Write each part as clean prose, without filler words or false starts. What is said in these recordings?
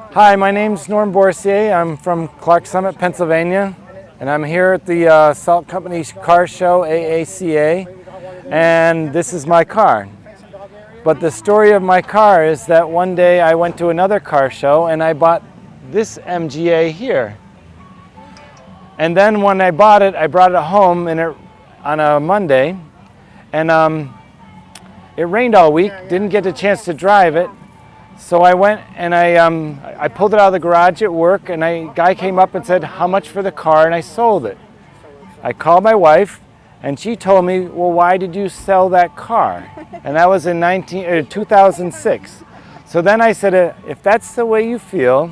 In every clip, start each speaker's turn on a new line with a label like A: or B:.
A: Hi, my name's Norm Boursey. I'm from Clark Summit, Pennsylvania, and I'm here at the Salt Company's car show, AACA, and this is my car. But the story of my car is that one day I went to another car show and I bought this MGA here. And then when I bought it, I brought it home on a Monday, and it rained all week, didn't get a chance to drive it. So I went and I pulled it out of the garage at work, and a guy came up and said, "How much for the car?" And I sold it. I called my wife, and she told me, "Well, why did you sell that car?" And that was in 2006. So then I said, if that's the way you feel,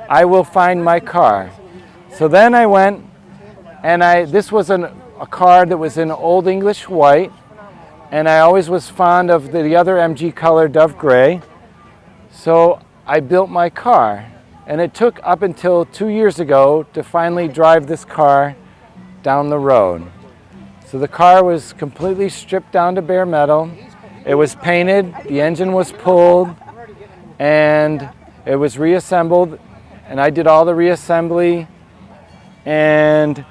A: I will find my car. So then I went, and this was a car that was in Old English white, and I always was fond of the other MG color, Dove Gray. So I built my car, and it took up until 2 years ago to finally drive this car down the road. So the car was completely stripped down to bare metal. It was painted, the engine was pulled, and it was reassembled, and I did all the reassembly, and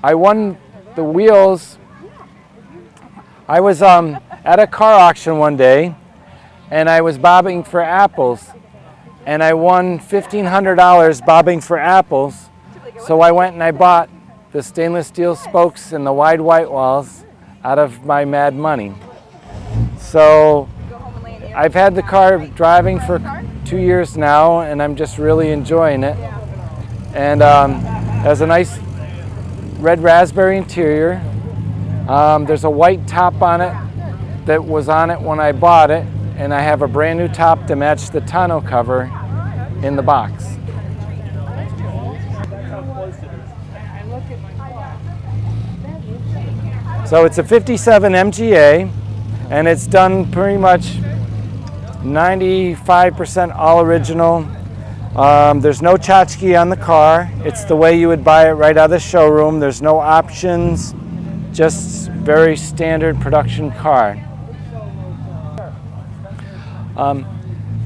A: I won the wheels. I was at a car auction one day, and I was bobbing for apples, and I won $1,500 bobbing for apples. So I went and I bought the stainless steel spokes and the wide white walls out of my mad money. So I've had the car driving for 2 years now, and I'm just really enjoying it. And it has a nice red raspberry interior. There's a white top on it that was on it when I bought it, and I have a brand new top to match the tonneau cover in the box. So it's a 57 MGA, and it's done pretty much 95% all original. There's no tchotchke on the car. It's the way you would buy it right out of the showroom. There's no options, just very standard production car.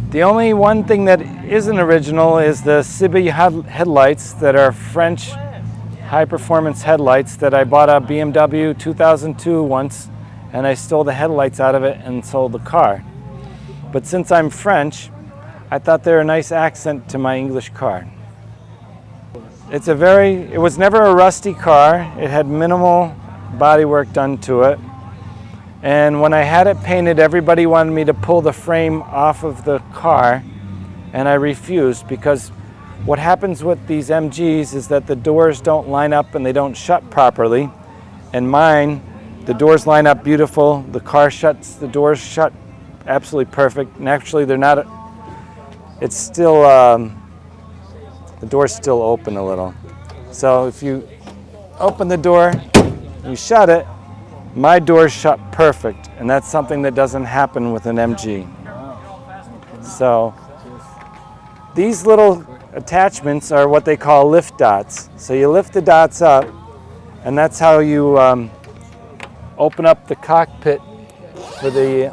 A: The only one thing that isn't original is the Cibi headlights that are French high-performance headlights that I bought a BMW 2002 once, and I stole the headlights out of it and sold the car. But since I'm French, I thought they were a nice accent to my English car. It was never a rusty car. It had minimal bodywork done to it. And when I had it painted, everybody wanted me to pull the frame off of the car, and I refused, because what happens with these MGs is that the doors don't line up and they don't shut properly. And mine, the doors line up beautiful, the car shuts, the doors shut absolutely perfect. And actually they're not, it's still, the door's still open a little. So if you open the door, you shut it, my door's shut perfect, and that's something that doesn't happen with an MG. So these little attachments are what they call lift dots. So you lift the dots up, and that's how you open up the cockpit for the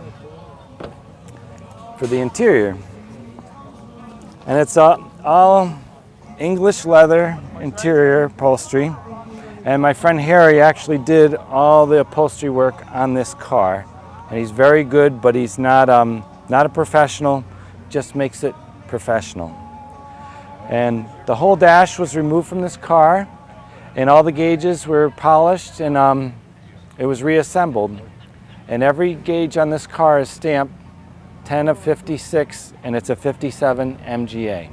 A: interior. And it's all English leather interior upholstery. And my friend Harry actually did all the upholstery work on this car. And he's very good, but he's not a professional, just makes it professional. And the whole dash was removed from this car, and all the gauges were polished, and it was reassembled. And every gauge on this car is stamped 10 of 56, and it's a 57 MGA.